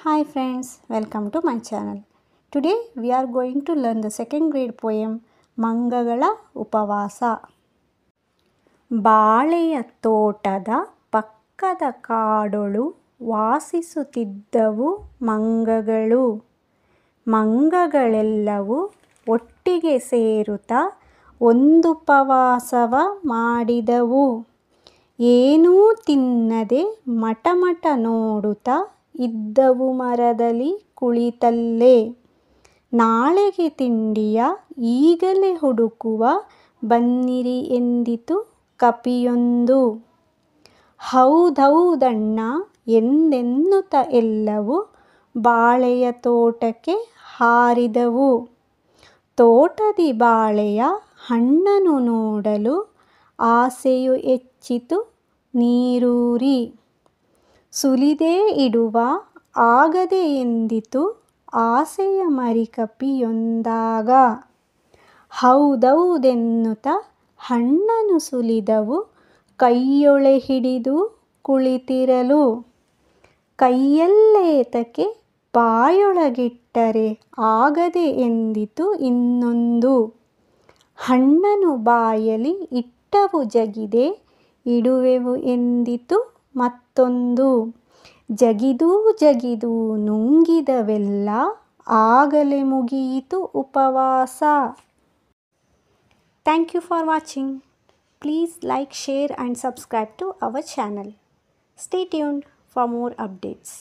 Hi friends, welcome to my channel. Today we are going to learn the second grade poem ಮಂಗಗಳ ಉಪವಾಸ. ಬಾಳೆಯ ತೋಟದ ಪಕ್ಕದ ಕಾಡೊಳು ವಾಸಿಸುತ್ತಿದ್ದವು ಮಂಗಗಳು. ಮಂಗಗಳೆಲ್ಲವೂ ಒಟ್ಟಿಗೆ ಸೇರುತ್ತಾ ಒಂದುಪವಾಸವ ಮಾಡಿದವು. ಏನೂ ತಿನ್ನದೆ ಮಟಮಟ ನೋಡುತ್ತಾ ಇದ್ದವು ಮರದಲ್ಲಿ ಕುಳಿತಲ್ಲೇ. ನಾಳೆಗೆ ತಿಂಡಿಯ ಈಗಲೇ ಹುಡುಕುವ ಬನ್ನಿರಿ ಎಂದಿತು ಕಪಿಯೊಂದು. ಹೌದೌದಣ್ಣ ಎಂದೆನ್ನುತ್ತ ಎಲ್ಲವೂ ಬಾಳೆಯ ತೋಟಕ್ಕೆ ಹಾರಿದವು. ತೋಟದಿ ಬಾಳೆಯ ಹಣ್ಣನ್ನು ನೋಡಲು ಆಸೆಯು ಹೆಚ್ಚಿತು ನೀರೂರಿ. ಸುಲಿದೇ ಇಡುವ ಆಗದೆ ಎಂದಿತು ಆಸೆಯ ಮರಿಕಪಿಯೊಂದಾಗ. ಹೌದೌದೆನ್ನುತ್ತ ಹಣ್ಣನ್ನು ಸುಲಿದವು ಕೈಯೊಳೆ ಹಿಡಿದು ಕುಳಿತಿರಲು. ಕೈಯಲ್ಲೇತಕ್ಕೆ ಬಾಯೊಳಗಿಟ್ಟರೆ ಆಗದೆ ಎಂದಿತು ಇನ್ನೊಂದು. ಹಣ್ಣನ್ನು ಬಾಯಲಿ ಇಟ್ಟವು ಜಗಿದೆ ಇಡುವೆವು ಎಂದಿತು ಮತ್ತೊಂದು. ಜಗಿದೂ ಜಗಿದೂ ನುಂಗಿದವೆಲ್ಲ ಆಗಲೇ ಮುಗಿಯಿತು ಉಪವಾಸ. Thank you for watching. Please like, share and subscribe to our channel. Stay tuned for more updates.